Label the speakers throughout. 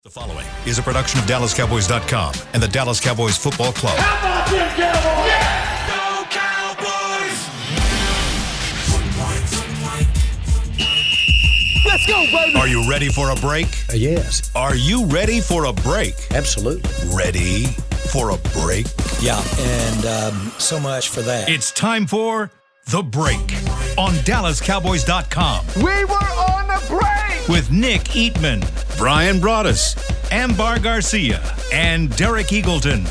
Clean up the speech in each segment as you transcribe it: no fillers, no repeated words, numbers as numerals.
Speaker 1: The following is a production of DallasCowboys.com and the Dallas Cowboys Football Club.
Speaker 2: How about them Cowboys? Yeah!
Speaker 3: Go Cowboys!
Speaker 2: Let's go, baby!
Speaker 1: Are you ready for a break?
Speaker 4: Yes,
Speaker 1: Are you ready for a break?
Speaker 4: absolutely.
Speaker 1: Ready for a break?
Speaker 4: Yeah, and so much for that.
Speaker 1: It's time for The Break on DallasCowboys.com
Speaker 2: We were on a break!
Speaker 1: with Nick Eatman, Brian Broaddus, Ambar Garcia, and Derek Eagleton.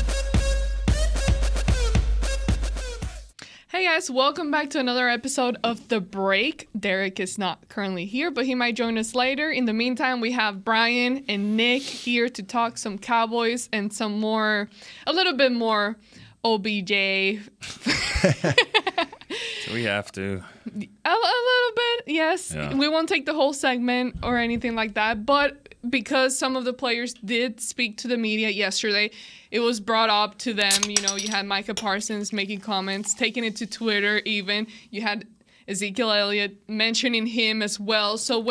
Speaker 5: Hey guys, welcome back to another episode of The Break. Derek is not currently here, but he might join us later. In the meantime, we have Brian and Nick here to talk some Cowboys and some more, a little bit more OBJ.
Speaker 6: Do we have to?
Speaker 5: A little bit, yes.
Speaker 6: Yeah.
Speaker 5: We won't take the whole segment or anything like that, but because some of the players did speak to the media yesterday, it was brought up to them. You know, you had Micah Parsons making comments, taking it to Twitter even. You had Ezekiel Elliott mentioning him as well. So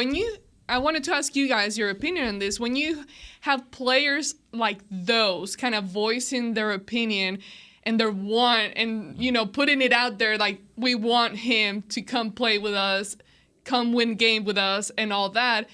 Speaker 5: I wanted to ask you guys your opinion on this. When you have players like those kind of voicing their opinion and their want and, you know, putting it out there like, we want him to come play with us, come win game with us and all that,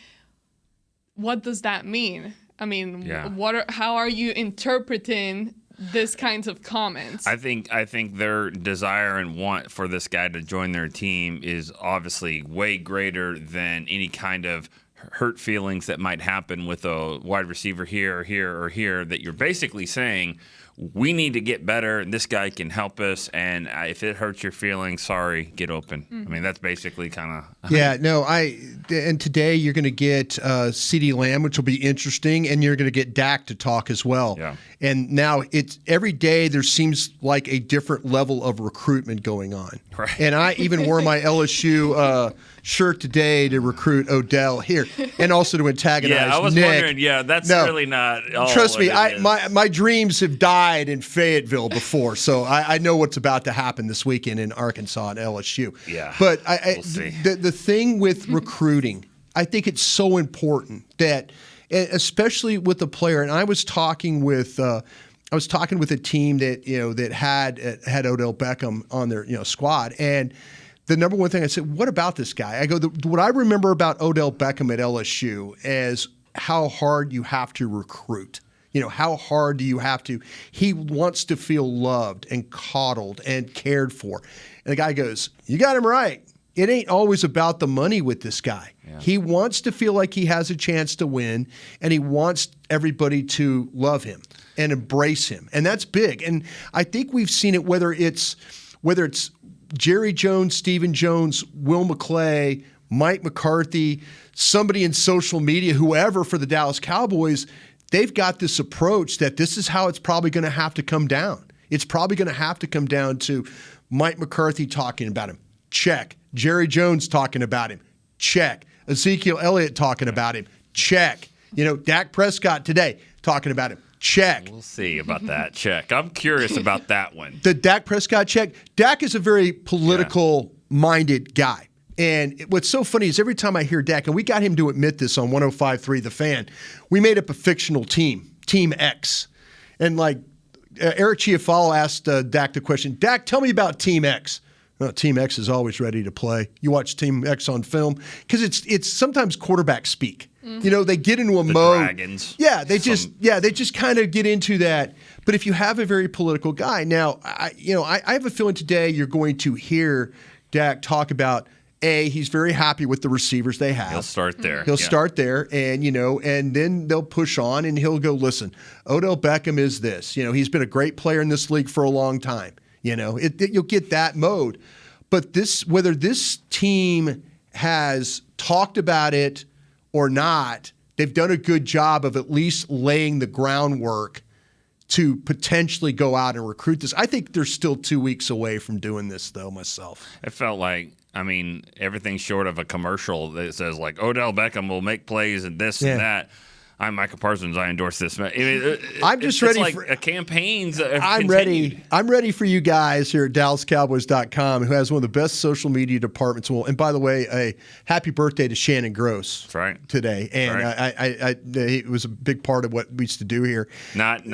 Speaker 5: what does that mean? I mean,
Speaker 6: Yeah.
Speaker 5: how are you interpreting this kinds of comments?
Speaker 6: I think their desire and want for this guy to join their team is obviously way greater than any kind of hurt feelings that might happen with a wide receiver here or here or here, that you're basically saying, we need to get better, and this guy can help us, and if it hurts your feelings, sorry, get open.
Speaker 5: Mm-hmm.
Speaker 6: I mean, that's basically kind of...
Speaker 7: Yeah, no, and today you're going to get CeeDee Lamb, which will be interesting, and you're going to get Dak to talk as well.
Speaker 6: Yeah.
Speaker 7: And now it's every day there seems like a different level of recruitment going on.
Speaker 6: Right.
Speaker 7: And I even wore my LSU shirt today to recruit Odell here, and also to antagonize
Speaker 6: Yeah, I was
Speaker 7: Nick.
Speaker 6: wondering, that's
Speaker 7: No.
Speaker 6: really not all
Speaker 7: Trust me,
Speaker 6: what it is.
Speaker 7: my dreams have died in Fayetteville before, so I know what's about to happen this weekend in Arkansas and LSU.
Speaker 6: Yeah,
Speaker 7: But
Speaker 6: we'll see.
Speaker 7: the thing with recruiting, I think it's so important that, especially with the player, and I was talking with a team that had Odell Beckham on their squad, and the number one thing I said, what about this guy? I go, what I remember about Odell Beckham at LSU is how hard you have to recruit. How hard do you have to? He wants to feel loved and coddled and cared for. And the guy goes, you got him right. It ain't always about the money with this guy. Yeah. He wants to feel like he has a chance to win, and he wants everybody to love him and embrace him. And that's big. And I think we've seen it, whether it's Jerry Jones, Stephen Jones, Will McClay, Mike McCarthy, somebody in social media, whoever for the Dallas Cowboys, they've got this approach that this is how it's probably going to have to come down. It's probably going to have to come down to Mike McCarthy talking about him. Check. Jerry Jones talking about him. Check. Ezekiel Elliott talking about him. Check. Dak Prescott today talking about him. Check.
Speaker 6: We'll see about that. Check. I'm curious about that one.
Speaker 7: The Dak Prescott check. Dak is a very political-minded guy. And what's so funny is every time I hear Dak, and we got him to admit this on 105.3 The Fan, we made up a fictional team, Team X. And Eric Chiafalo asked Dak the question, Dak, tell me about Team X. Team X is always ready to play. You watch Team X on film because it's sometimes quarterback speak. Mm-hmm. They get into a mode.
Speaker 6: Dragons.
Speaker 7: Yeah, they just kind of get into that. But if you have a very political guy, now I have a feeling today you're going to hear Dak talk about he's very happy with the receivers they have.
Speaker 6: He'll start there.
Speaker 7: He'll start there, and and then they'll push on, and he'll go, listen, Odell Beckham is this. He's been a great player in this league for a long time. You'll get that mode. But whether this team has talked about it or not, they've done a good job of at least laying the groundwork to potentially go out and recruit this. I think they're still 2 weeks away from doing this, though, myself.
Speaker 6: It felt like, everything short of a commercial that says, Odell Beckham will make plays and this and that. I'm Micah Parsons. I endorse this.
Speaker 7: I'm just ready
Speaker 6: like
Speaker 7: for
Speaker 6: a campaigns.
Speaker 7: I'm ready. I'm ready for you guys here at DallasCowboys.com, who has one of the best social media departments. Well, and by the way, a happy birthday to Shannon Gross.
Speaker 6: That's right.
Speaker 7: Today, and
Speaker 6: right.
Speaker 7: it was a big part of what we used to do here.
Speaker 6: Not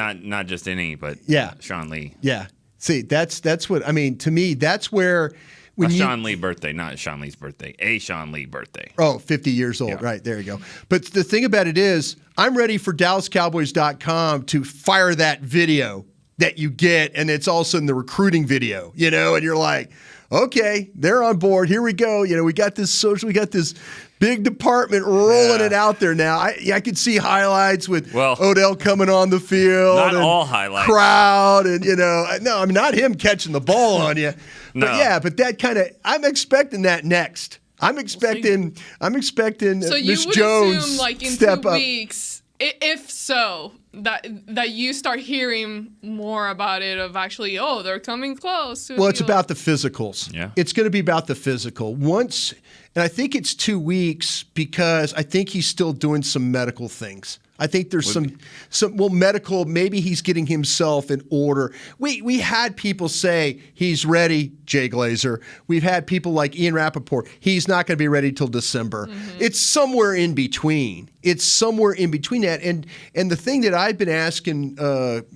Speaker 6: just any, but Sean Lee.
Speaker 7: Yeah. See, that's what I mean. To me, that's where.
Speaker 6: Sean Lee birthday, not Sean Lee's birthday. A Sean Lee birthday.
Speaker 7: Oh, 50 years old. Yeah. Right, there you go. But the thing about it is, I'm ready for DallasCowboys.com to fire that video that you get, and it's all of a sudden the recruiting video, and you're like, okay, they're on board. Here we go. We got this big department rolling it out there now. I could see highlights with Odell coming on the field.
Speaker 6: Not all highlights.
Speaker 7: Crowd and, no, I mean, not him catching the ball on you. But but that kind of, I'm expecting that next. I'm expecting Miss Jones
Speaker 5: assume, like, in
Speaker 7: step
Speaker 5: 2 weeks, if so, that you start hearing more about it of actually, they're coming close.
Speaker 7: Well, it's about the physicals.
Speaker 6: Yeah.
Speaker 7: It's going to be about the physical. And I think it's 2 weeks because I think he's still doing some medical things. I think there's some medical, maybe he's getting himself in order. We had people say he's ready, Jay Glazer. We've had people like Ian Rappaport. He's not going to be ready till December. Mm-hmm. It's somewhere in between. It's somewhere in between that. And the thing that I've been asking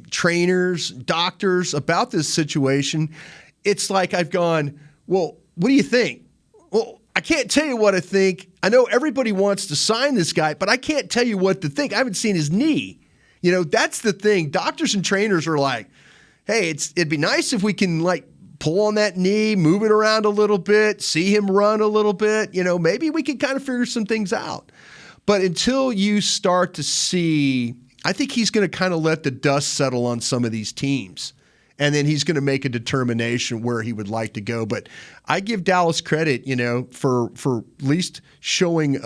Speaker 7: trainers, doctors about this situation, it's like I've gone, well, what do you think? Well, I can't tell you what I think. I know everybody wants to sign this guy, but I can't tell you what to think. I haven't seen his knee. That's the thing. Doctors and trainers are like, hey, it'd be nice if we can pull on that knee, move it around a little bit, see him run a little bit. Maybe we can kind of figure some things out. But until you start to see, I think he's going to kind of let the dust settle on some of these teams. And then he's going to make a determination where he would like to go. But I give Dallas credit, for at least showing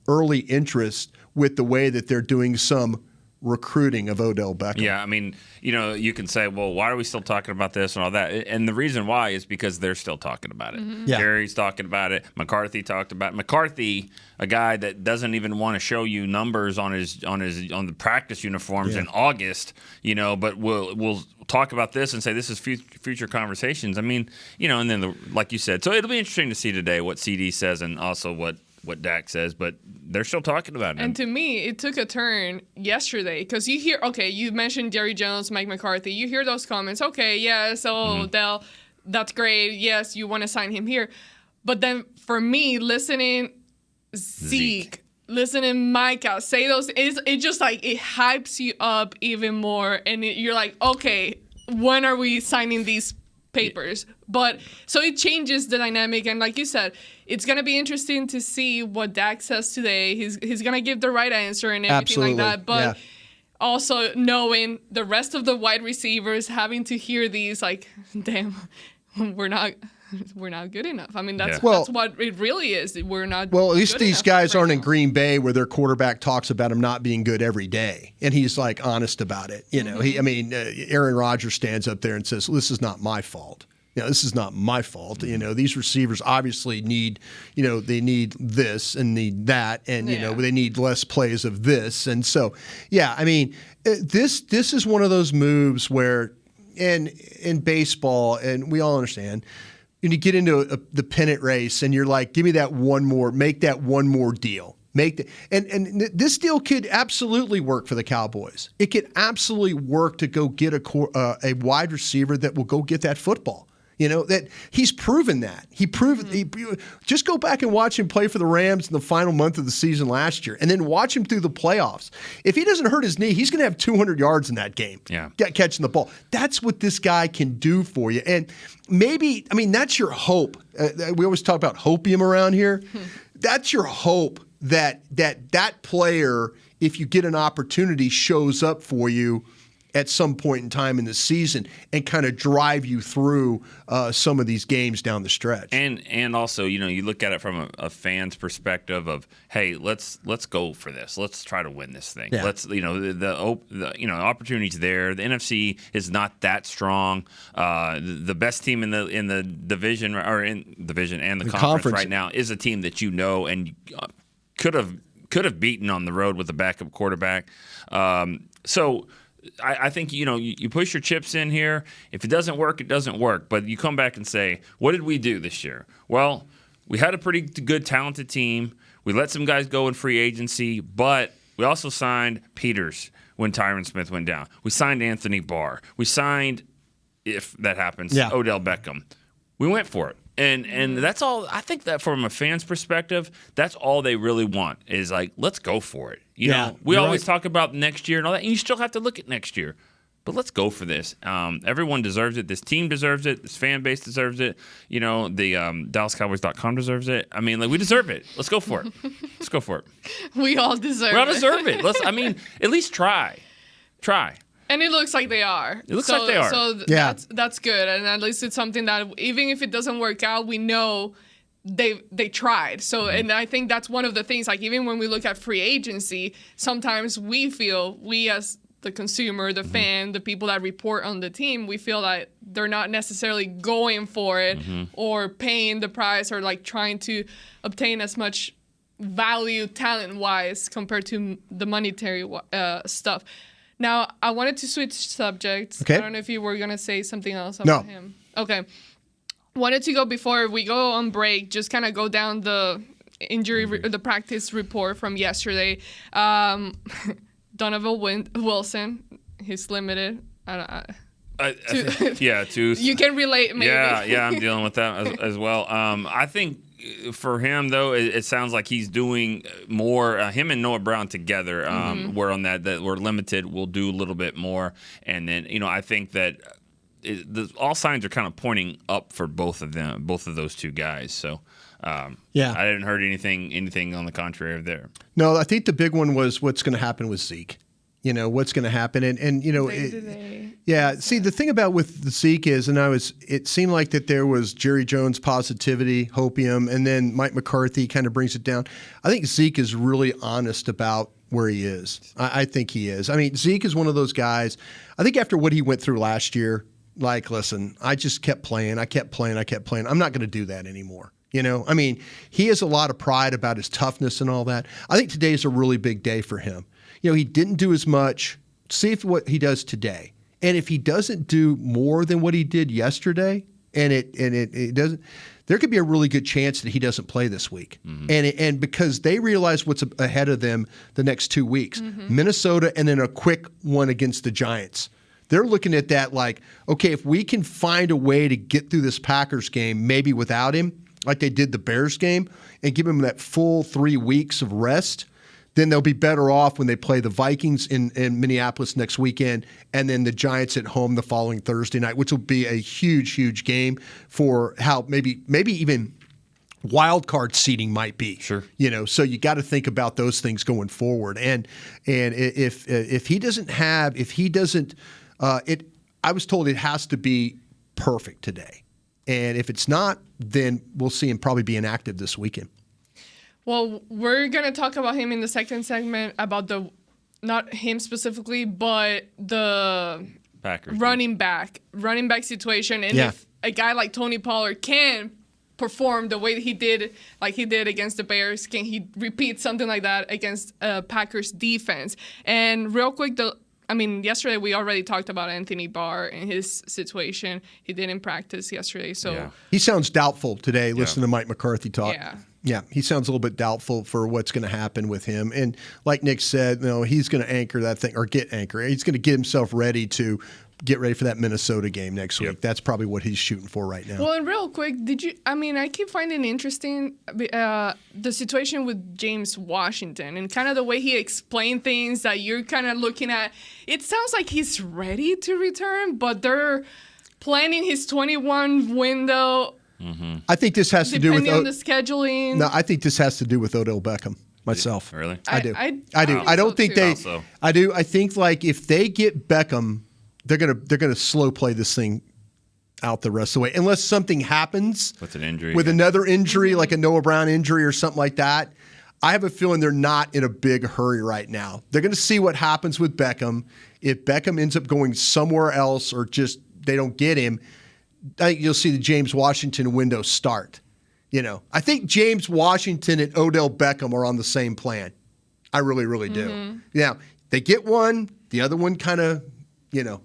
Speaker 7: early interest with the way that they're doing some recruiting of Odell Beckham.
Speaker 6: Yeah, I mean, you can say, well, why are we still talking about this and all that? And the reason why is because they're still talking about it.
Speaker 5: Mm-hmm.
Speaker 7: Yeah.
Speaker 6: Jerry's talking about it. McCarthy talked about it. McCarthy, a guy that doesn't even want to show you numbers on the practice uniforms in August, but we'll talk about this and say this is future conversations. I mean, and then like you said, so it'll be interesting to see today what CD says and also what Dak says, but they're still talking about it.
Speaker 5: And to me, it took a turn yesterday because you hear, you mentioned Jerry Jones, Mike McCarthy. You hear those comments. Okay, yes, Odell, that's great. Yes, you want to sign him here. But then for me, listening Zeke, listening Micah say those, it just it hypes you up even more. And you're like, okay, when are we signing these papers? But so it changes the dynamic, and like you said, it's gonna be interesting to see what Dak says today. He's gonna give the right answer and everything like that. But also knowing the rest of the wide receivers having to hear these, damn, we're not good enough. I mean, that's what it really is. We're not.
Speaker 7: Well, at least these guys aren't
Speaker 5: now.
Speaker 7: in Green Bay where their quarterback talks about him not being good every day, and he's honest about it. Aaron Rodgers stands up there and says, well, "This is not my fault. This is not my fault. These receivers obviously need, they need this and need that, and they need less plays of this, and so, this is one of those moves where, in baseball, and we all understand." And you get into the pennant race, and you're like, "Give me that one more. Make that one more deal. And this deal could absolutely work for the Cowboys. It could absolutely work to go get a wide receiver that will go get that football. That he's proven that. Just go back and watch him play for the Rams in the final month of the season last year, and then watch him through the playoffs. If he doesn't hurt his knee, he's going to have 200 yards in that game.
Speaker 6: Yeah,
Speaker 7: catching the ball. That's what this guy can do for you. And maybe, that's your hope. We always talk about hopium around here. That's your hope that player, if you get an opportunity, shows up for you at some point in time in the season and kind of drive you through some of these games down the stretch.
Speaker 6: And also, you look at it from a fan's perspective of, hey, let's go for this. Let's try to win this thing.
Speaker 7: Yeah.
Speaker 6: Let's, the opportunity's there. The NFC is not that strong. The best team in the division and the conference right now is a team that and could have could have beaten on the road with a backup quarterback. So I think, you push your chips in here. If it doesn't work, it doesn't work. But you come back and say, what did we do this year? Well, we had a pretty good, talented team. We let some guys go in free agency, but we also signed Peters when Tyron Smith went down. We signed Anthony Barr. We signed, if that happens, Odell Beckham. We went for it. And that's all. I think that from a fan's perspective, that's all they really want is like, let's go for it. You know, we always talk about next year and all that, and you still have to look at next year. But let's go for this. Everyone deserves it. This team deserves it. This fan base deserves it. The DallasCowboys.com deserves it. I mean, we deserve it. Let's go for it. Let's go for it.
Speaker 5: We all deserve it.
Speaker 6: We all deserve it. At least try. Try.
Speaker 5: And it looks like they are.
Speaker 6: It looks like they are.
Speaker 5: So that's good. And at least it's something that even if it doesn't work out, we know they tried. So and I think that's one of the things, like even when we look at free agency, sometimes we as the consumer, the fan, the people that report on the team, we feel that they're not necessarily going for it or paying the price or like trying to obtain as much value talent-wise compared to the monetary stuff. Now, I wanted to switch subjects.
Speaker 7: Okay.
Speaker 5: I don't know if you were going to say something else about him. Okay. Wanted to go before we go on break, just kind of go down the the practice report from yesterday. Donovan Wilson, he's limited. You can relate, maybe.
Speaker 6: Yeah, I'm dealing with that as well. I think for him, though, it sounds like he's doing more. Him and Noah Brown together, we're on that we're limited. We'll do a little bit more. And then, I think that all signs are kind of pointing up for both of those two guys. So, I didn't heard anything on the contrary there.
Speaker 7: No, I think the big one was what's going to happen with Zeke. What's going to happen, and See, the thing about with the Zeke is, it seemed like that there was Jerry Jones positivity, hopium, and then Mike McCarthy kind of brings it down. I think Zeke is really honest about where he is. I think he is. I mean, Zeke is one of those guys. I think after what he went through last year, like, listen, I just kept playing. I kept playing. I'm not going to do that anymore. He has a lot of pride about his toughness and all that. I think today is a really big day for him. He didn't do as much. See what he does today. And if he doesn't do more than what he did yesterday, and it doesn't, there could be a really good chance that he doesn't play this week. And because they realize what's ahead of them the next 2 weeks, Minnesota and then a quick one against the Giants. They're looking at that like, okay, if we can find a way to get through this Packers game, maybe without him, like they did the Bears game, and give him that full 3 weeks of rest, then they'll be better off when they play the Vikings in Minneapolis next weekend and then the Giants at home the following Thursday night, which will be a huge, huge game for how maybe even wild card seeding might be.
Speaker 6: Sure.
Speaker 7: So you got to think about those things going forward. And if he doesn't, I was told it has to be perfect today. And if it's not, then we'll see him probably be inactive this weekend.
Speaker 5: Well, we're going to talk about him in the second segment, about not him specifically, but the
Speaker 6: Packers
Speaker 5: running back situation. And if a guy like Tony Pollard can perform the way that he did against the Bears, can he repeat something like that against Packers defense? And real quick, yesterday we already talked about Anthony Barr and his situation. He didn't practice yesterday, so
Speaker 7: he sounds doubtful today. Listen to Mike McCarthy talk.
Speaker 5: Yeah,
Speaker 7: he sounds a little bit doubtful for what's going to happen with him. And like Nick said, he's going to anchor that thing or get anchored. He's going to get himself ready to get ready for that Minnesota game next week. That's probably what he's shooting for right now.
Speaker 5: Well, and real quick, I keep finding interesting the situation with James Washington and kind of the way he explained things that you're kind of looking at. It sounds like he's ready to return, but they're planning his 21 window.
Speaker 7: I think this has to do with
Speaker 5: the scheduling.
Speaker 7: No, I think this has to do with Odell Beckham. Myself,
Speaker 6: really,
Speaker 7: I do.
Speaker 5: I
Speaker 7: don't think they.
Speaker 6: Also.
Speaker 7: I do. I think like if they get Beckham, they're gonna slow play this thing out the rest of the way, unless something happens
Speaker 6: with an injury,
Speaker 7: another injury like a Noah Brown injury or something like that. I have a feeling they're not in a big hurry right now. They're going to see what happens with Beckham. If Beckham ends up going somewhere else or just they don't get him, I think you'll see the James Washington window start. I think James Washington and Odell Beckham are on the same plan. I really, really do. Now, they get one, the other one kind of,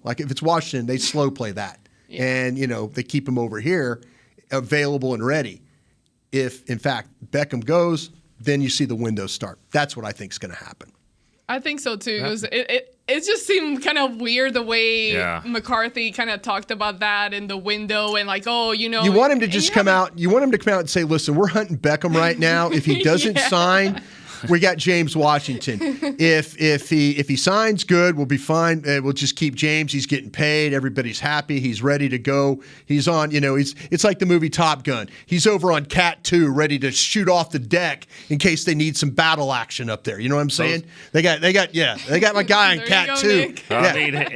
Speaker 7: like if it's Washington, they slow play that. Yeah. And, they keep them over here available and ready. If, in fact, Beckham goes, then you see the window start. That's what I think is going to happen.
Speaker 5: I think so, too. It just seemed kind of weird the way McCarthy kind of talked about that in the window and like, You
Speaker 7: want him to just come out. You want him to come out and say, listen, we're hunting Beckham right now. If he doesn't sign, we got James Washington. If he signs, good, we'll be fine. We'll just keep James. He's getting paid. Everybody's happy. He's ready to go. He's on. It's like the movie Top Gun. He's over on Cat 2, ready to shoot off the deck in case they need some battle action up there. You know what I'm saying? They got my guy on Cat 2.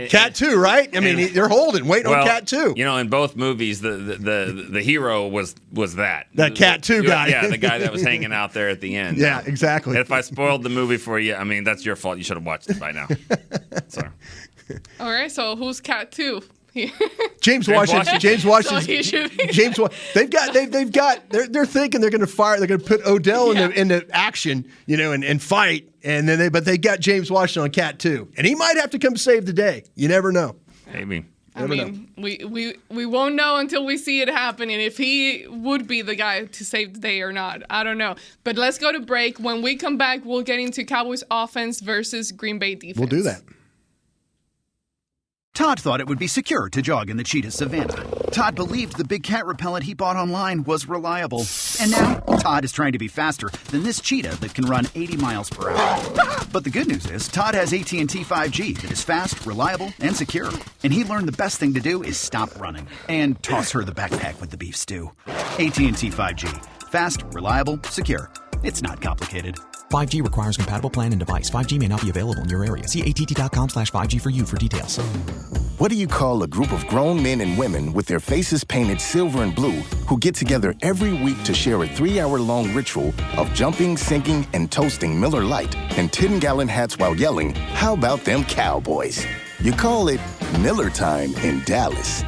Speaker 7: Cat 2, right? I mean, they're waiting on Cat 2.
Speaker 6: In both movies, the hero was that
Speaker 7: Cat 2 guy.
Speaker 6: Yeah, the guy that was hanging out there at the end.
Speaker 7: Yeah, exactly.
Speaker 6: And if I spoiled the movie for you, I mean, that's your fault. You should have watched it by now. Sorry.
Speaker 5: All right, so who's Cat 2?
Speaker 7: James Washington. James Washington.
Speaker 5: So
Speaker 7: they've got. They're thinking they're going to fire. They're going to put Odell into action, and fight. And then they got James Washington on Cat 2, and he might have to come save the day. You never know.
Speaker 6: Maybe.
Speaker 5: We won't know until we see it happen, and if he would be the guy to save the day or not. I don't know. But let's go to break. When we come back, we'll get into Cowboys offense versus Green Bay defense.
Speaker 7: We'll do that.
Speaker 8: Todd thought it would be secure to jog in the cheetah savanna. Todd believed the big cat repellent he bought online was reliable. And now, Todd is trying to be faster than this cheetah that can run 80 miles per hour. But the good news is, Todd has AT&T 5G that is fast, reliable, and secure. And he learned the best thing to do is stop running and toss her the backpack with the beef stew. AT&T 5G. Fast, reliable, secure. It's not complicated.
Speaker 9: 5G requires compatible plan and device. 5G may not be available in your area. See att.com/5G for you for details.
Speaker 10: What do you call a group of grown men and women with their faces painted silver and blue who get together every week to share a 3-hour-long ritual of jumping, singing, and toasting Miller Lite in 10-gallon hats while yelling, "How about them Cowboys?" You call it Miller Time in Dallas.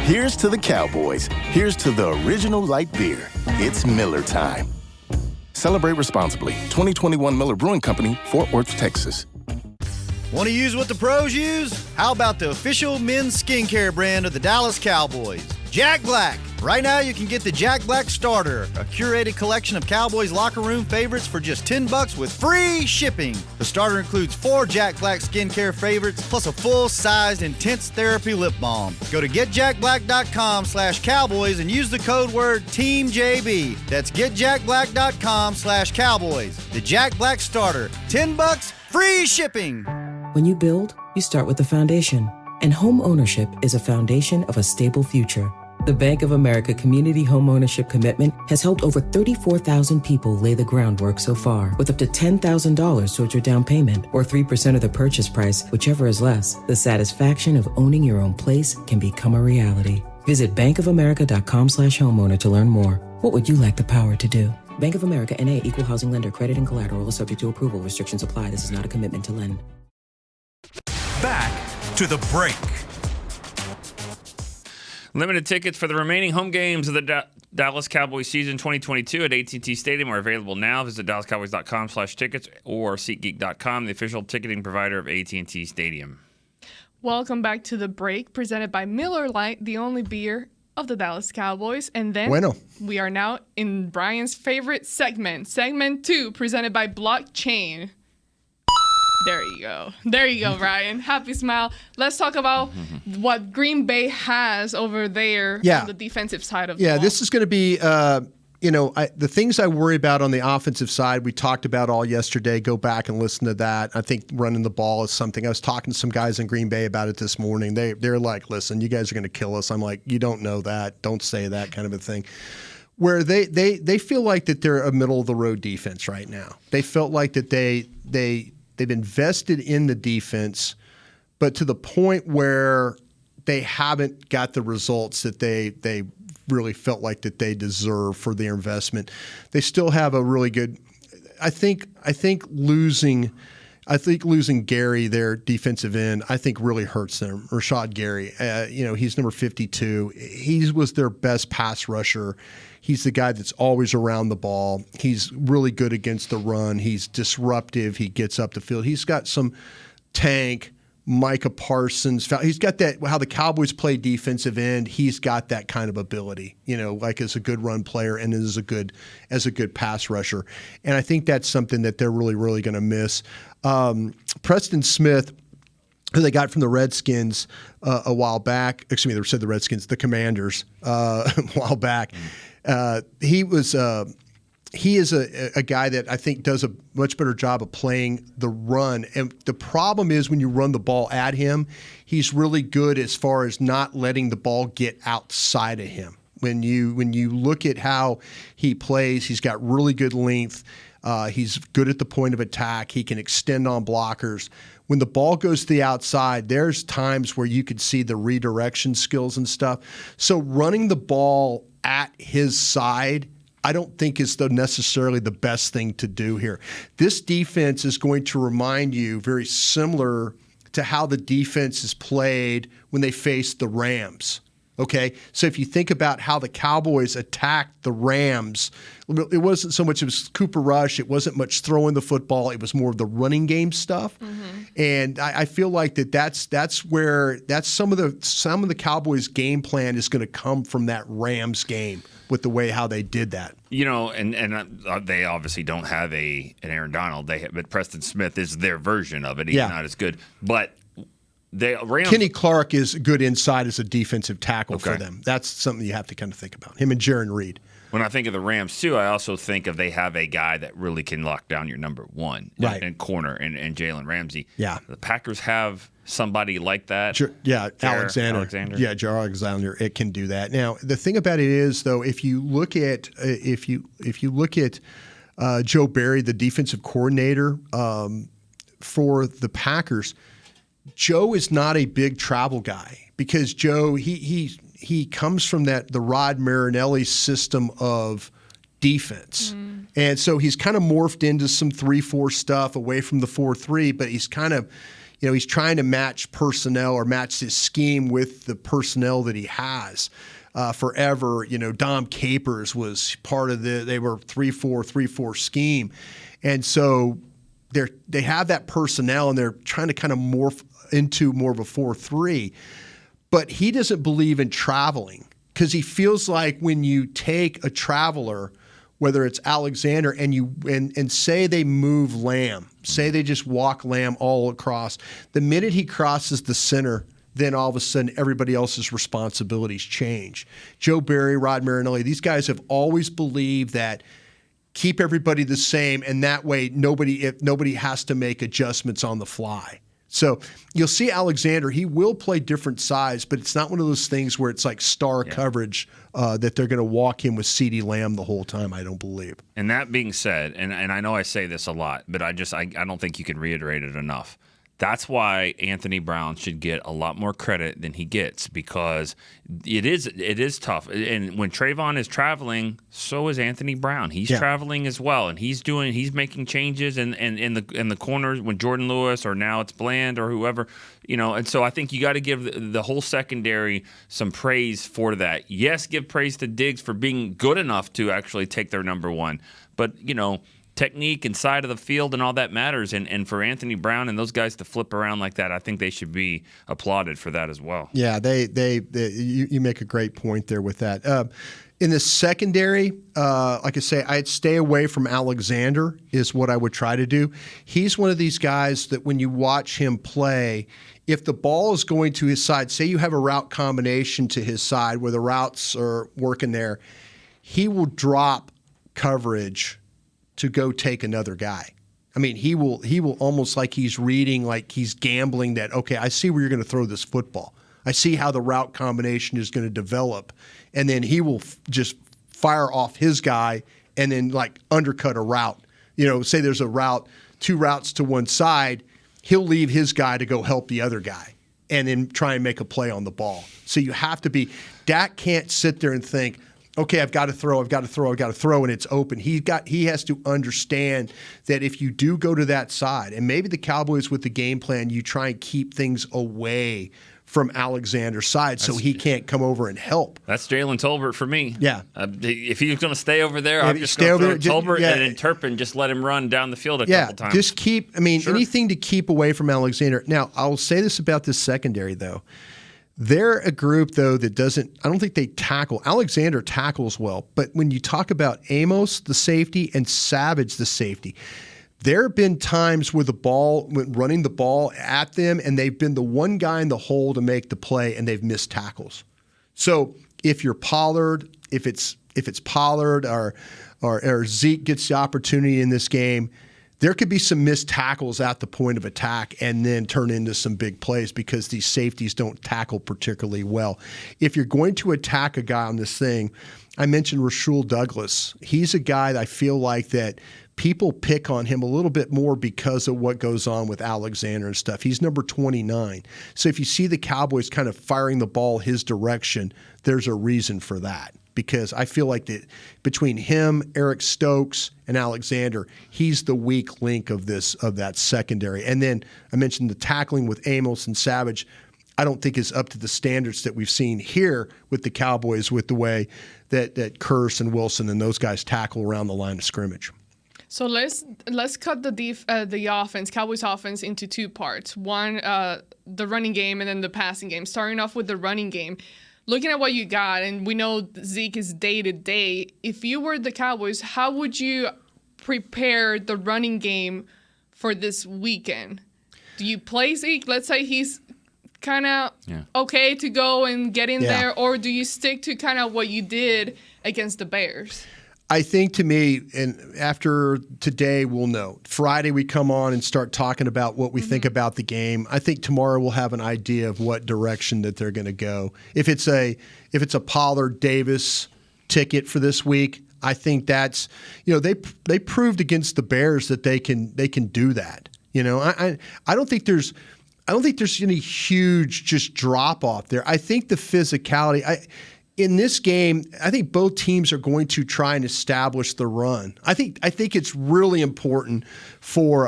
Speaker 10: Here's to the Cowboys. Here's to the original light beer. It's Miller Time. Celebrate responsibly. 2021 Miller Brewing Company, Fort Worth, Texas.
Speaker 11: Want to use what the pros use? How about the official men's skincare brand of the Dallas Cowboys, Jack Black? Right now, you can get the Jack Black Starter, a curated collection of Cowboys locker room favorites for just $10 with free shipping. The starter includes 4 Jack Black skincare favorites, plus a full-sized intense therapy lip balm. Go to getjackblack.com/Cowboys and use the code word TEAMJB. That's getjackblack.com/Cowboys. The Jack Black Starter, $10, free shipping.
Speaker 12: When you build, you start with the foundation. And home ownership is a foundation of a stable future. The Bank of America Community Homeownership Commitment has helped over 34,000 people lay the groundwork so far, with up to $10,000 towards your down payment or 3% of the purchase price, whichever is less. The satisfaction of owning your own place can become a reality. Visit bankofamerica.com/homeowner to learn more. What would you like the power to do? Bank of America NA, Equal Housing Lender. Credit and collateral is subject to approval. Restrictions apply. This is not a commitment to lend.
Speaker 1: Back to the break.
Speaker 6: Limited tickets for the remaining home games of the Dallas Cowboys season 2022 at AT&T Stadium are available now. Visit DallasCowboys.com/tickets or SeatGeek.com, the official ticketing provider of AT&T Stadium.
Speaker 5: Welcome back to the break, presented by Miller Lite, the only beer of the Dallas Cowboys. And then we are now in Brian's favorite segment, segment 2, presented by Blockchain. There you go. There you go, Brian. Happy smile. Let's talk about what Green Bay has over there on the defensive side of the ball.
Speaker 7: This is going to be, the things I worry about on the offensive side, we talked about all yesterday. Go back and listen to that. I think running the ball is something. I was talking to some guys in Green Bay about it this morning. They're like, listen, you guys are going to kill us. I'm like, you don't know that. Don't say that kind of a thing. Where they feel like that they're a middle-of-the-road defense right now. They felt like that they've invested in the defense, but to the point where they haven't got the results that they really felt like that they deserve for their investment. They still have a really good. I think losing I think losing Gary, their defensive end, I think really hurts them. Rashad Gary, he's number 52. He was their best pass rusher. He's the guy that's always around the ball. He's really good against the run. He's disruptive. He gets up the field. He's got some tank, Micah Parsons. He's got that, how the Cowboys play defensive end. He's got that kind of ability, like as a good run player and as a good pass rusher. And I think that's something that they're really, really going to miss. Preston Smith, who they got from the Redskins a while back. Excuse me, they said the Redskins, the Commanders a while back. He is a guy that I think does a much better job of playing the run. And the problem is when you run the ball at him, he's really good as far as not letting the ball get outside of him. When you look at how he plays, he's got really good length. He's good at the point of attack. He can extend on blockers. When the ball goes to the outside, there's times where you could see the redirection skills and stuff. So running the ball at his side, I don't think is necessarily the best thing to do here. This defense is going to remind you very similar to how the defense is played when they faced the Rams. Okay, so if you think about how the Cowboys attacked the Rams, it wasn't so much, it was Cooper Rush, it wasn't much throwing the football, it was more of the running game stuff. Mm-hmm. And I feel like that's where some of the Cowboys' game plan is going to come from that Rams game with the way how they did that.
Speaker 6: And they obviously don't have an Aaron Donald, but Preston Smith is their version of it. He's not as good, but.
Speaker 7: Kenny Clark is good inside as a defensive tackle for them. That's something you have to kind of think about. Him and Jaron Reed.
Speaker 6: When I think of the Rams, too, I also think of they have a guy that really can lock down your number one and corner and Jalen Ramsey.
Speaker 7: Yeah.
Speaker 6: The Packers have somebody like that.
Speaker 7: Alexander. Yeah, Jar Alexander. It can do that. Now, the thing about it is, though, if you look at Joe Barry, the defensive coordinator for the Packers, Joe is not a big travel guy because Joe, he comes from the Rod Marinelli system of defense. Mm. And so he's kind of morphed into some 3-4 stuff away from the 4-3, but he's kind of, he's trying to match personnel or match his scheme with the personnel that he has. Forever, Dom Capers was part of they were 3-4 scheme. And so they have that personnel and they're trying to kind of morph into more of a 4-3, but he doesn't believe in traveling because he feels like when you take a traveler, whether it's Alexander and say they move Lamb, say they just walk Lamb all across, the minute he crosses the center, then all of a sudden everybody else's responsibilities change. Joe Barry, Rod Marinelli, these guys have always believed that keep everybody the same, and that way nobody has to make adjustments on the fly. So you'll see Alexander, he will play different size, but it's not one of those things where it's like star coverage that they're going to walk him with CeeDee Lamb the whole time, I don't believe.
Speaker 6: And that being said, and I know I say this a lot, but I don't think you can reiterate it enough. That's why Anthony Brown should get a lot more credit than he gets because it is tough. And when Trayvon is traveling, so is Anthony Brown. He's traveling as well, and he's making changes in the corners when Jordan Lewis or now it's Bland or whoever, And so I think you got to give the whole secondary some praise for that. Yes, give praise to Diggs for being good enough to actually take their number one, but technique and side of the field and all that matters. And for Anthony Brown and those guys to flip around like that, I think they should be applauded for that as well.
Speaker 7: Yeah, you make a great point there with that. In the secondary, like I say, I'd stay away from Alexander is what I would try to do. He's one of these guys that when you watch him play, if the ball is going to his side, say you have a route combination to his side where the routes are working there, he will drop coverage to go take another guy. I mean, he will almost like he's reading, like he's gambling that, okay, I see where you're going to throw this football. I see how the route combination is going to develop. And then he will just fire off his guy and then like undercut a route. Say there's a route, 2 routes to one side, he'll leave his guy to go help the other guy and then try and make a play on the ball. So you have to Dak can't sit there and think, okay, I've got to throw, and it's open. He has to understand that if you do go to that side, and maybe the Cowboys with the game plan, you try and keep things away from Alexander's side so he can't come over and help.
Speaker 6: That's Jalen Tolbert for me.
Speaker 7: Yeah.
Speaker 6: If he's going to stay over there, I'm just going to throw Tolbert and then Turpin, just let him run down the field a couple times.
Speaker 7: Just keep, anything to keep away from Alexander. Now, I'll say this about this secondary, though. They're a group, though, that I don't think they tackle. Alexander tackles well, but when you talk about Amos, the safety, and Savage, the safety, there have been times where running the ball at them, and they've been the one guy in the hole to make the play, and they've missed tackles. So if you're Pollard, if it's Pollard or Zeke gets the opportunity in this game, there could be some missed tackles at the point of attack and then turn into some big plays because these safeties don't tackle particularly well. If you're going to attack a guy on this thing, I mentioned Rasul Douglas. He's a guy that I feel like that people pick on him a little bit more because of what goes on with Alexander and stuff. He's number 29. So if you see the Cowboys kind of firing the ball his direction, there's a reason for that. Because I feel like that between him, Eric Stokes, and Alexander, he's the weak link of that secondary. And then I mentioned the tackling with Amos and Savage. I don't think is up to the standards that we've seen here with the Cowboys, with the way that Kearse and Wilson and those guys tackle around the line of scrimmage.
Speaker 5: So let's cut the offense, Cowboys offense, into two parts. One, the running game, and then the passing game. Starting off with the running game. Looking at what you got, and we know Zeke is day-to-day, if you were the Cowboys, how would you prepare the running game for this weekend? Do you play Zeke? Let's say he's kind of okay to go and get in there, or do you stick to kind of what you did against the Bears?
Speaker 7: I think to me, and after today, we'll know. Friday, we come on and start talking about what we think about the game. I think tomorrow we'll have an idea of what direction that they're going to go. If it's a Pollard Davis ticket for this week, I think that's they proved against the Bears that they can do that. I don't think there's any huge just drop off there. I think the physicality. In this game, I think both teams are going to try and establish the run. I think it's really important for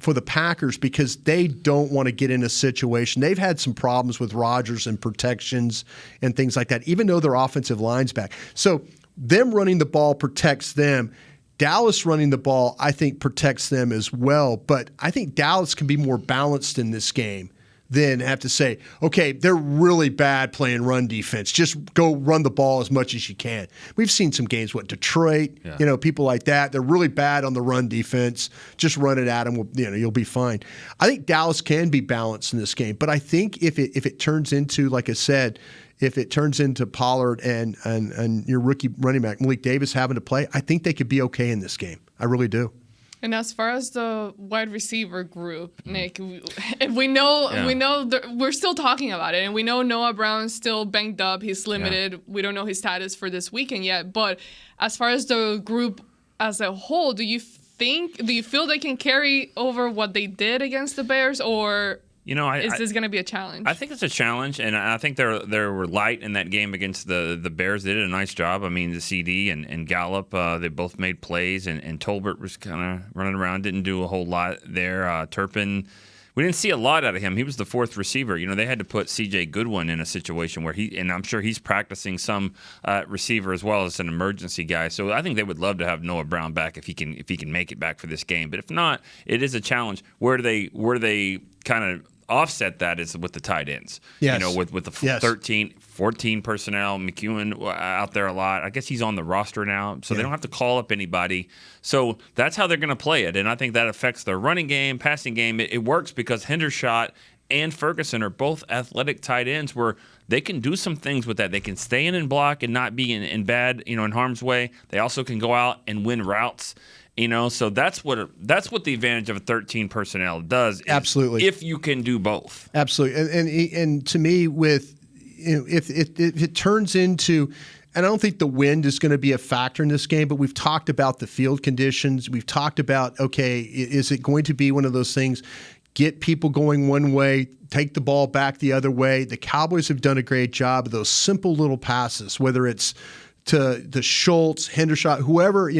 Speaker 7: the Packers because they don't want to get in a situation. They've had some problems with Rodgers and protections and things like that, even though their offensive line's back. So them running the ball protects them. Dallas running the ball, I think, protects them as well. But I think Dallas can be more balanced in this game than have to say, okay, they're really bad playing run defense. Just go run the ball as much as you can. We've seen some games, Detroit, people like that. They're really bad on the run defense. Just run it at them, you'll be fine. I think Dallas can be balanced in this game, but I think if it turns into, like I said, if it turns into Pollard and your rookie running back Malik Davis having to play, I think they could be okay in this game. I really do.
Speaker 5: And as far as the wide receiver group, Nick, we know we're still talking about it, and we know Noah Brown's still banged up. He's limited. Yeah. We don't know his status for this weekend yet. But as far as the group as a whole, do you feel they can carry over what they did against the Bears, or is this going to be a challenge?
Speaker 6: I think it's a challenge, and I think they were light in that game against the Bears. They did a nice job. I mean, the CD and Gallup, they both made plays, and Tolbert was kind of running around, didn't do a whole lot there. Turpin, we didn't see a lot out of him. He was the fourth receiver. They had to put C.J. Goodwin in a situation where and I'm sure he's practicing some receiver as well as an emergency guy. So I think they would love to have Noah Brown back if he can make it back for this game. But if not, it is a challenge. Where they kind of offset that is with the tight ends.
Speaker 7: Yes.
Speaker 6: With the 13, 14 personnel, McEwen out there a lot. I guess he's on the roster now, so they don't have to call up anybody. So that's how they're going to play it, and I think that affects their running game, passing game. It works because Hendershot and Ferguson are both athletic tight ends where they can do some things with that. They can stay in and block and not be in bad, in harm's way. They also can go out and win routes. So that's what the advantage of a 13 personnel does.
Speaker 7: Absolutely,
Speaker 6: if you can do both.
Speaker 7: Absolutely, and to me, with if it turns into, and I don't think the wind is going to be a factor in this game, but we've talked about the field conditions. We've talked about, okay, is it going to be one of those things? Get people going one way, take the ball back the other way. The Cowboys have done a great job of those simple little passes, whether it's to Schultz, Hendershot, whoever,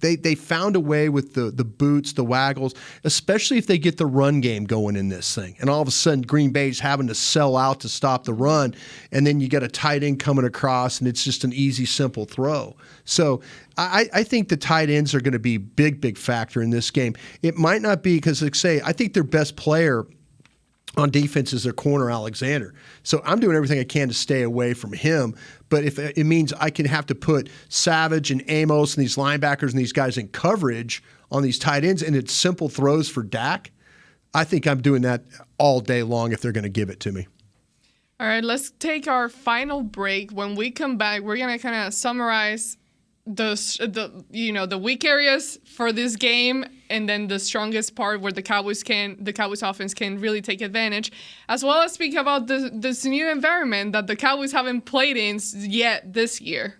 Speaker 7: they found a way with the boots, the waggles, especially if they get the run game going in this thing. And all of a sudden, Green Bay's having to sell out to stop the run, and then you get a tight end coming across, and it's just an easy, simple throw. So I think the tight ends are going to be big factor in this game. It might not be because, like say, I think their best player on defense is their corner, Alexander. So I'm doing everything I can to stay away from him. But if it means I can have to put Savage and Amos and these linebackers and these guys in coverage on these tight ends and it's simple throws for Dak, I think I'm doing that all day long if they're going to give it to me.
Speaker 5: All right, let's take our final break. When we come back, we're going to kind of summarize the weak areas for this game, and then the strongest part where the Cowboys offense can really take advantage, as well as speak about this new environment that the Cowboys haven't played in yet this year.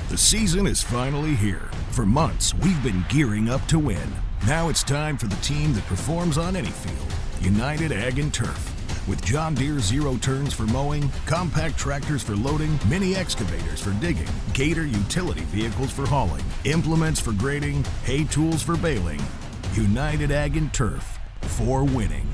Speaker 13: The season is finally here. For months, we've been gearing up to win. Now it's time for the team that performs on any field, United Ag and Turf. With John Deere Zero Turns for mowing, compact tractors for loading, mini excavators for digging, Gator utility vehicles for hauling, implements for grading, hay tools for baling. United Ag and Turf, for winning.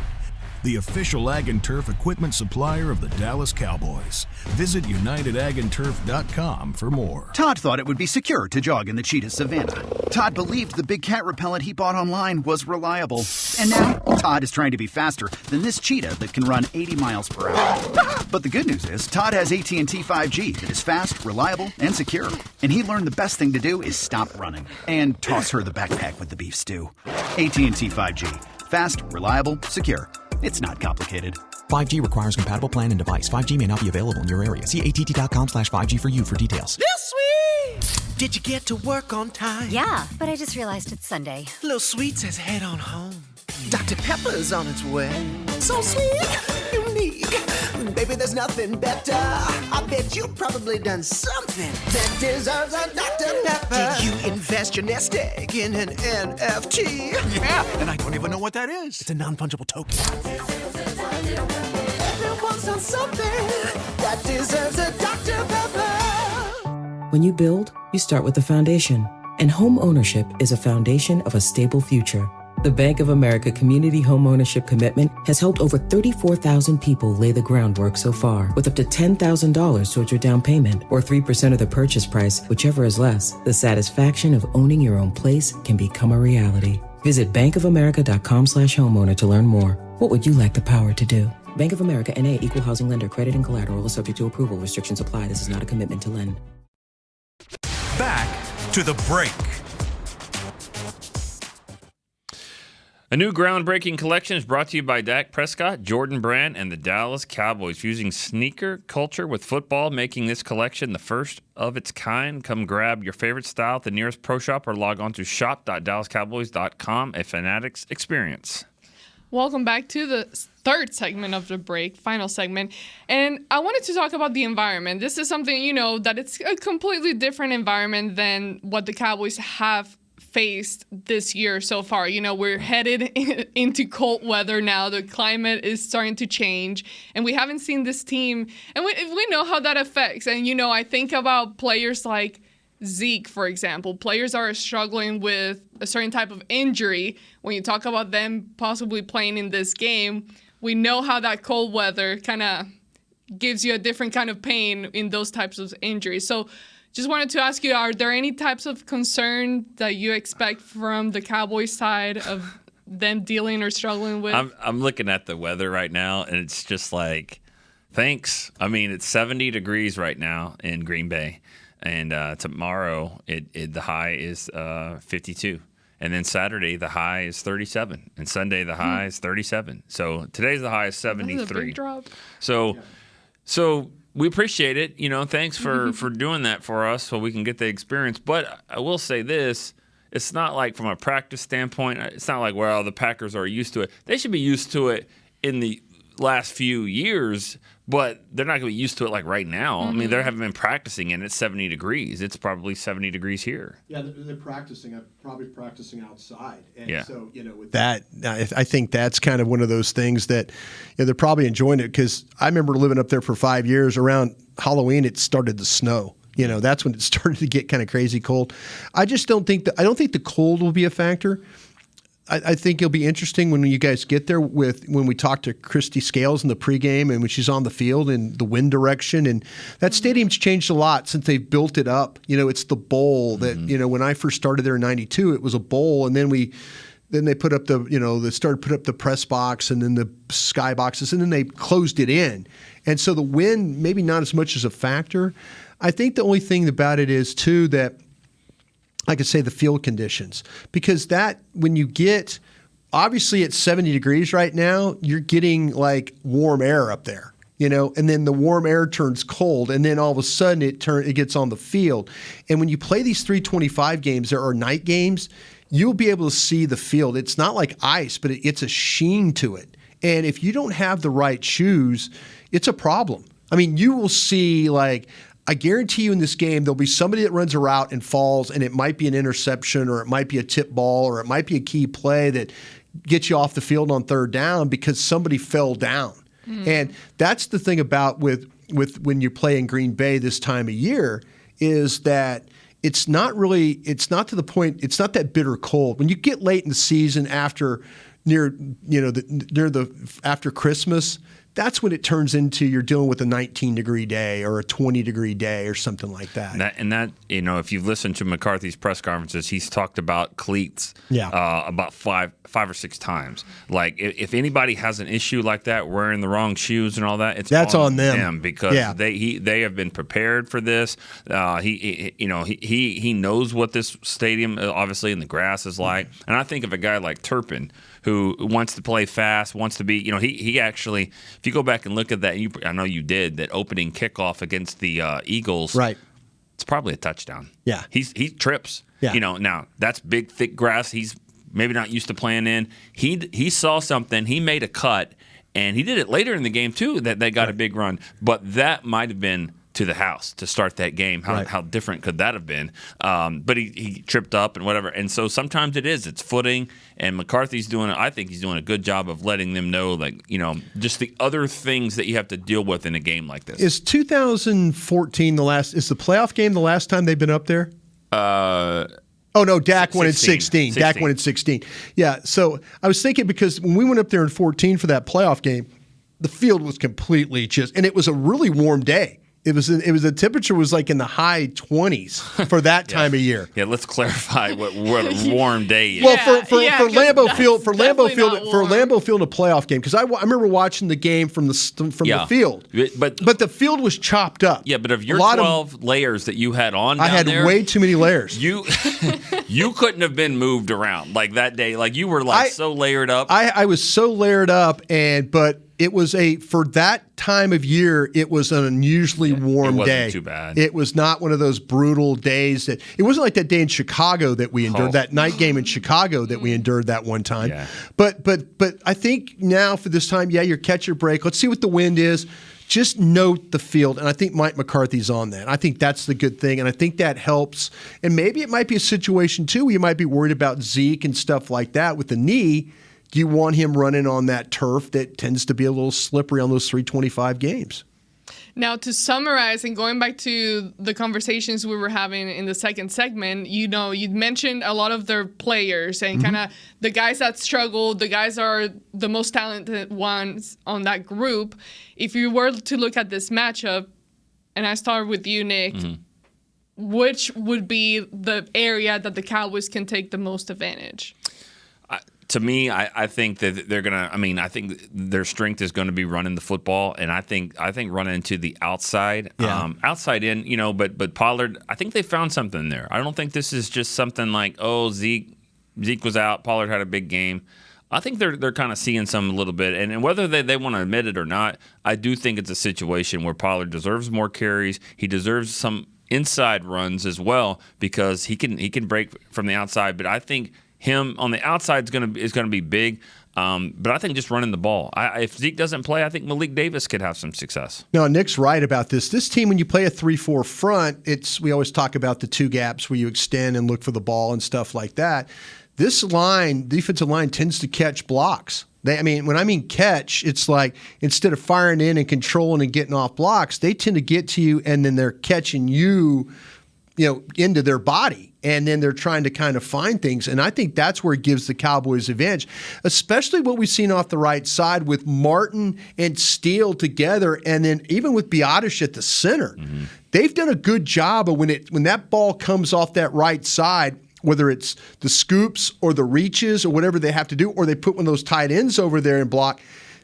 Speaker 13: The official Ag and Turf equipment supplier of the Dallas Cowboys. Visit UnitedAgAndTurf.com for more.
Speaker 8: Todd thought it would be secure to jog in the cheetah savanna. Todd believed the big cat repellent he bought online was reliable. And now, Todd is trying to be faster than this cheetah that can run 80 miles per hour. But the good news is, Todd has AT&T 5G that is fast, reliable, and secure. And he learned the best thing to do is stop running and toss her the backpack with the beef stew. AT&T 5G. Fast, reliable, secure. It's not complicated.
Speaker 9: 5G requires compatible plan and device. 5G may not be available in your area. See att.com/5G for you for details.
Speaker 14: This sweet! Did you get to work on time?
Speaker 15: Yeah, but I just realized it's Sunday.
Speaker 14: Little Sweet says head on home. Dr. Pepper's on its way. So sweet, unique. Baby, there's nothing better. I bet you've probably done something that deserves a Dr. Pepper. Did you invest your nest egg in an NFT?
Speaker 16: Yeah, and I don't even know what that is.
Speaker 14: It's a non-fungible token. Everyone's done something that deserves a Dr. Pepper.
Speaker 12: When you build, you start with the foundation. And home ownership is a foundation of a stable future. The Bank of America Community Homeownership Commitment has helped over 34,000 people lay the groundwork so far, with up to $10,000 towards your down payment or 3% of the purchase price, whichever is less. The satisfaction of owning your own place can become a reality. Visit bankofamerica.com/homeowner to learn more. What would you like the power to do? Bank of America N.A. Equal Housing Lender. Credit and collateral is subject to approval. Restrictions apply. This is not a commitment to lend.
Speaker 1: Back to the break.
Speaker 6: A new groundbreaking collection is brought to you by Dak Prescott, Jordan Brand, and the Dallas Cowboys, fusing sneaker culture with football, making this collection the first of its kind. Come grab your favorite style at the nearest pro shop or log on to shop.dallascowboys.com, a Fanatics experience.
Speaker 5: Welcome back to the third segment of the break, final segment. And I wanted to talk about the environment. This is something, that it's a completely different environment than what the Cowboys have faced this year so far. We're headed into cold weather now. The climate is starting to change, and we haven't seen this team, and we know how that affects. And I think about players like Zeke, for example. Players are struggling with a certain type of injury. When you talk about them possibly playing in this game, we know how that cold weather kind of gives you a different kind of pain in those types of injuries. So just wanted to ask you, are there any types of concern that you expect from the Cowboys side of them dealing or struggling with?
Speaker 6: I'm looking at the weather right now, and it's just like, thanks. I mean, it's 70 degrees right now in Green Bay, and tomorrow the high is 52. And then Saturday, the high is 37. And Sunday, the high is 37. So today's the high is 73.
Speaker 5: That's a big drop.
Speaker 6: So we appreciate it. Thanks for doing that for us so we can get the experience. But I will say this. It's not like from a practice standpoint, it's not like, well, the Packers are used to it. They should be used to it in the last few years, but they're not going to be used to it like right now. I mean, they haven't been practicing, and it's 70 degrees. It's probably 70 degrees here.
Speaker 7: Yeah, they're practicing. I'm probably practicing outside. And
Speaker 6: Yeah.
Speaker 7: so, with that, I think that's kind of one of those things that they're probably enjoying it, because I remember living up there for 5 years. Around Halloween, it started to snow. That's when it started to get kind of crazy cold. I just don't think the cold will be a factor. I think it'll be interesting when you guys get there when we talk to Christy Scales in the pregame and when she's on the field and the wind direction. And that stadium's changed a lot since they've built it up. It's the bowl that, when I first started there in 92, it was a bowl. And then they put up they started put up the press box and then the sky boxes, and then they closed it in. And so the wind, maybe not as much as a factor. I think the only thing about it is too that, I could say, the field conditions, because that when you get, obviously it's 70 degrees right now, you're getting like warm air up there, and then the warm air turns cold, and then all of a sudden it gets on the field. And when you play these 325 games, there are night games, you'll be able to see the field. It's not like ice, but it's a sheen to it. And if you don't have the right shoes, it's a problem. I mean, you will see I guarantee you in this game, there'll be somebody that runs a route and falls, and it might be an interception, or it might be a tip ball, or it might be a key play that gets you off the field on third down because somebody fell down. And that's the thing about with when you play in Green Bay this time of year, is that it's not to the point, it's not that bitter cold. When you get late in the season after Christmas, that's when it turns into you're dealing with a 19-degree day or a 20-degree day or something like that.
Speaker 6: If you've listened to McCarthy's press conferences, he's talked about cleats about five or six times. Like, if anybody has an issue like that, wearing the wrong shoes and all that, that's on them because they have been prepared for this. He knows what this stadium, obviously, and the grass is like. And I think of a guy like Turpin, who wants to play fast, wants to be, he actually, if you go back and look at that, I know you did, that opening kickoff against the Eagles.
Speaker 7: Right.
Speaker 6: It's probably a touchdown.
Speaker 7: Yeah.
Speaker 6: He trips.
Speaker 7: Yeah.
Speaker 6: Now that's big, thick grass. He's maybe not used to playing in. He saw something. He made a cut, and he did it later in the game, too, that they got a big run. But that might have been to the house to start that game. How different could that have been? But he tripped up and whatever. And so sometimes it's footing, and McCarthy's I think he's doing a good job of letting them know, just the other things that you have to deal with in a game like this.
Speaker 7: Is 2014 is the playoff game the last time they've been up there? Oh, no, Dak won in 16. Dak won in 16. Yeah, so I was thinking, because when we went up there in 14 for that playoff game, the field was completely and it was a really warm day. The temperature was like in the high 20s for that time of year.
Speaker 6: Yeah, let's clarify what a warm day is.
Speaker 7: Well, for Lambeau Field, Lambeau Field, a playoff game, because I remember watching the game from the field, but the field was chopped up.
Speaker 6: Yeah, but of your 12 layers that you had on,
Speaker 7: I had way too many layers.
Speaker 6: You couldn't have been moved around like that day. Like, you were so layered up.
Speaker 7: I was so layered up, but it was for that time of year, it was an unusually warm day. It
Speaker 6: wasn't too bad.
Speaker 7: It was not one of those brutal days it wasn't like that day in Chicago that we endured, that night game in Chicago that we endured that one time.
Speaker 6: Yeah.
Speaker 7: But I think now for this time, you catch your break. Let's see what the wind is. Just note the field, and I think Mike McCarthy's on that. I think that's the good thing, and I think that helps. And maybe it might be a situation, too, where you might be worried about Zeke and stuff like that with the knee. Do you want him running on that turf that tends to be a little slippery on those 325 games?
Speaker 5: Now, to summarize and going back to the conversations we were having in the second segment, you'd mentioned a lot of their players and kind of the guys that struggled, the guys are the most talented ones on that group. If you were to look at this matchup, and I start with you, Nick, which would be the area that the Cowboys can take the most advantage?
Speaker 6: To me, I think that they're gonna. I think their strength is going to be running the football, and I think running to the outside, outside in. But Pollard, I think they found something there. I don't think this is just something like, Zeke was out, Pollard had a big game. I think they're kind of seeing some a little bit, and whether they want to admit it or not, I do think it's a situation where Pollard deserves more carries. He deserves some inside runs as well, because he can break from the outside. But I think him on the outside is going to be big. But I think just running the ball. If Zeke doesn't play, I think Malik Davis could have some success.
Speaker 7: No, Nick's right about this. This team, when you play a 3-4 front, we always talk about the two gaps where you extend and look for the ball and stuff like that. This defensive line tends to catch blocks. When I mean catch, it's like instead of firing in and controlling and getting off blocks, they tend to get to you and then they're catching you, into their body. And then they're trying to kind of find things. And I think that's where it gives the Cowboys advantage, especially what we've seen off the right side with Martin and Steele together. And then even with Biotish at the center, they've done a good job of when that ball comes off that right side, whether it's the scoops or the reaches or whatever they have to do, or they put one of those tight ends over there and block,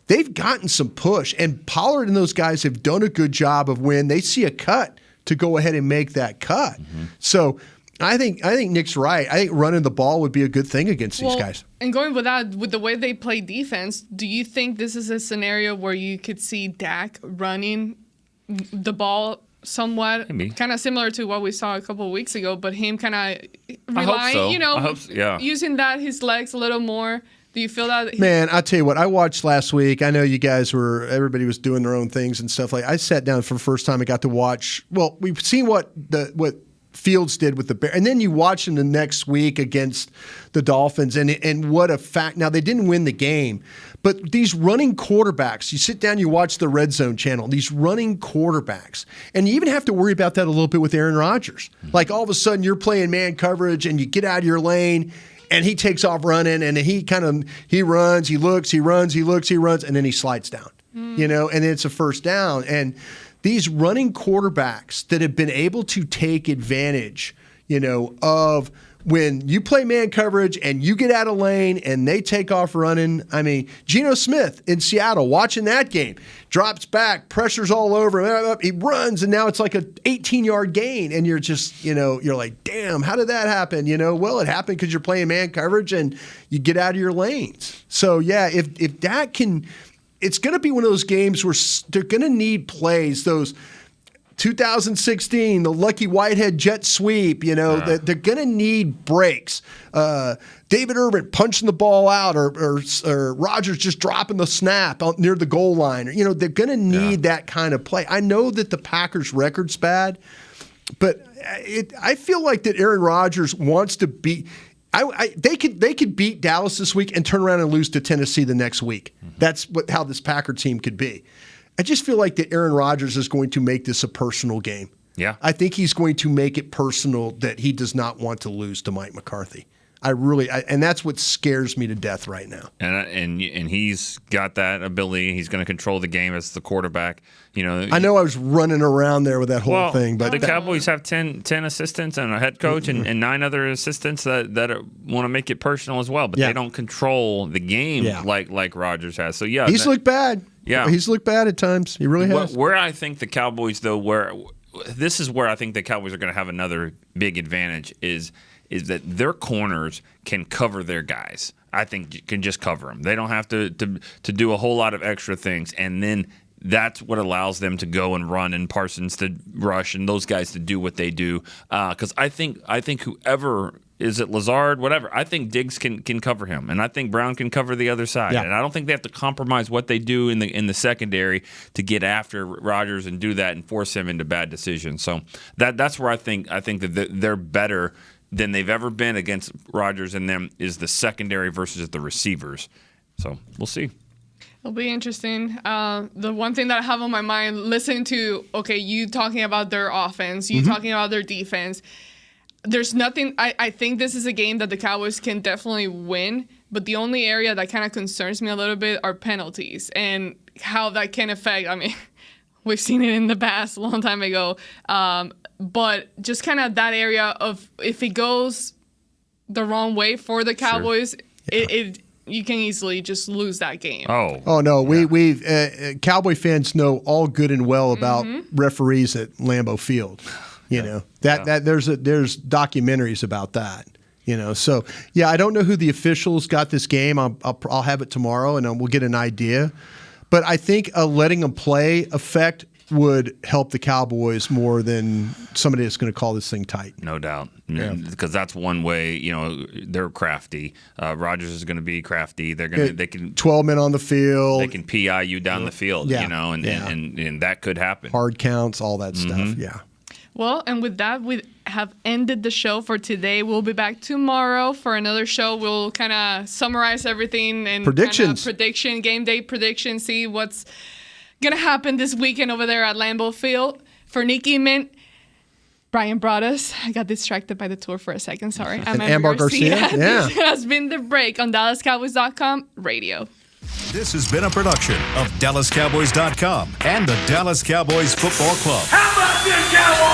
Speaker 7: they've gotten some push. And Pollard and those guys have done a good job of when they see a cut to go ahead and make that cut. So I think Nick's right. I think running the ball would be a good thing against these guys.
Speaker 5: And going with that, with the way they play defense, do you think this is a scenario where you could see Dak running the ball somewhat, kind of similar to what we saw a couple of weeks ago, but him kind of relying, using his legs a little more? Do you feel that?
Speaker 7: Man, I'll tell you what, I watched last week. I know you guys everybody was doing their own things and stuff I sat down for the first time and got to watch. Well, we've seen what Fields did with the Bears, and then you watch him the next week against the Dolphins, and what a fact. Now, they didn't win the game, but these running quarterbacks, you sit down, you watch the Red Zone channel, these running quarterbacks, and you even have to worry about that a little bit with Aaron Rodgers. Like all of a sudden you're playing man coverage and you get out of your lane and he takes off running and he runs, he looks, he runs, he looks, he runs, and then he slides down, and it's a first down. And these running quarterbacks that have been able to take advantage, of when you play man coverage and you get out of lane and they take off running. I mean, Geno Smith in Seattle, watching that game, drops back, pressure's all over him, he runs, and now it's like an 18-yard gain, and you're just, you're like, damn, how did that happen? Well, it happened because you're playing man coverage and you get out of your lanes. So, yeah, if that can – it's going to be one of those games where they're going to need plays, those 2016, the Lucky Whitehead jet sweep, that they're going to need breaks. David Irvin punching the ball out or Rodgers just dropping the snap out near the goal line. They're going to need that kind of play. I know that the Packers' record's bad, but I feel like that Aaron Rodgers wants to beat – they could beat Dallas this week and turn around and lose to Tennessee the next week. That's how this Packer team could be. I just feel like that Aaron Rodgers is going to make this a personal game.
Speaker 6: Yeah,
Speaker 7: I think he's going to make it personal that he does not want to lose to Mike McCarthy. And that's what scares me to death right now.
Speaker 6: And he's got that ability. He's going to control the game as the quarterback.
Speaker 7: I know I was running around there with that whole thing, but
Speaker 6: the Cowboys have 10 assistants and a head coach and 9 other assistants that want to make it personal as well, but they don't control the game like Rodgers has. So
Speaker 7: he's looked bad.
Speaker 6: Yeah,
Speaker 7: he's looked bad at times. He really has.
Speaker 6: Where I think the Cowboys, though, this is where I think the Cowboys are going to have another big advantage is that their corners can cover their guys. I think you can just cover them. They don't have to do a whole lot of extra things. And then that's what allows them to go and run and Parsons to rush and those guys to do what they do. Because I think whoever – is it Lazard, whatever, I think Diggs can cover him. And I think Brown can cover the other side. Yeah. And I don't think they have to compromise what they do in the secondary to get after Rodgers and do that and force him into bad decisions. So that's where I think that they're better – than they've ever been against Rodgers and them is the secondary versus the receivers. So we'll see.
Speaker 5: It'll be interesting. The one thing that I have on my mind, listening to, you talking about their offense, you talking about their defense, there's nothing, I think this is a game that the Cowboys can definitely win, but the only area that kind of concerns me a little bit are penalties and how that can affect, we've seen it in the past a long time ago, but just kind of that area of if it goes the wrong way for the Cowboys, you can easily just lose that game.
Speaker 7: Oh no, we've Cowboy fans know all good and well about referees at Lambeau Field. That there's documentaries about that. So I don't know who the officials got this game. I'll have it tomorrow and we'll get an idea. But I think letting them play affect would help the Cowboys more than somebody that's going to call this thing tight.
Speaker 6: No doubt.
Speaker 7: Yeah.
Speaker 6: Because that's one way, they're crafty. Rodgers is going to be crafty. They can
Speaker 7: 12 men on the field.
Speaker 6: They can PI you down the field,
Speaker 7: Yeah.
Speaker 6: and that could happen.
Speaker 7: Hard counts, all that stuff. Yeah.
Speaker 5: Well, and with that, we have ended the show for today. We'll be back tomorrow for another show. We'll kind of summarize everything and
Speaker 7: Predictions.
Speaker 5: Game day prediction, see what's going to happen this weekend over there at Lambeau Field. For Nikki Mint, Brian brought us. I got distracted by the tour for a second. Sorry. I'm
Speaker 7: And Amber Garcia. Yeah.
Speaker 5: This has been The Break on DallasCowboys.com radio.
Speaker 1: This has been a production of DallasCowboys.com and the Dallas Cowboys Football Club.
Speaker 2: How about this, Cowboys?